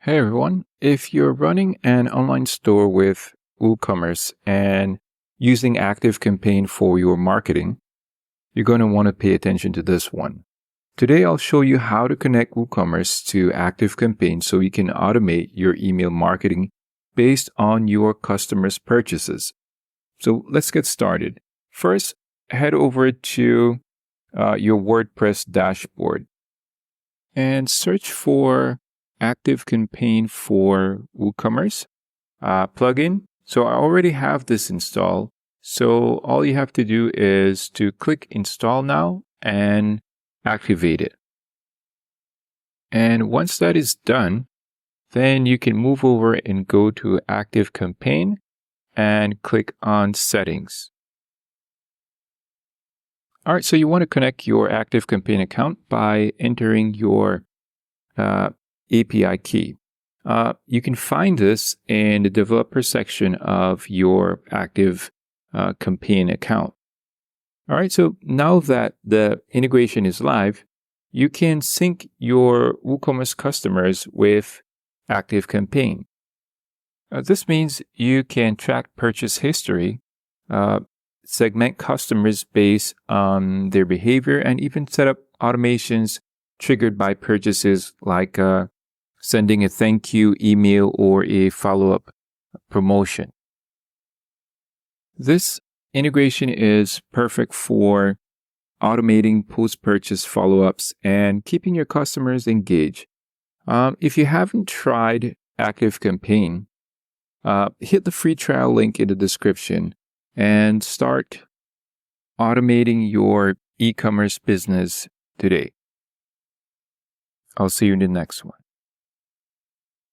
Hey everyone, if you're running an online store with WooCommerce and using ActiveCampaign for your marketing, you're going to want to pay attention to this one. Today I'll show you how to connect WooCommerce to ActiveCampaign so you can automate your email marketing based on your customers' purchases. So let's get started. First, head over to your WordPress dashboard and search for ActiveCampaign for WooCommerce plugin. So I already have this installed. So all you have to do is to click install now and activate it. And once that is done, then you can move over and go to ActiveCampaign and click on settings. All right, so you want to connect your ActiveCampaign account by entering your API key. You can find this in the developer section of your ActiveCampaign account. All right, so now that the integration is live, you can sync your WooCommerce customers with ActiveCampaign. This means you can track purchase history, segment customers based on their behavior, and even set up automations triggered by purchases like sending a thank you email or a follow-up promotion. This integration is perfect for automating post-purchase follow-ups and keeping your customers engaged. If you haven't tried ActiveCampaign, hit the free trial link in the description and start automating your e-commerce business today. I'll see you in the next one.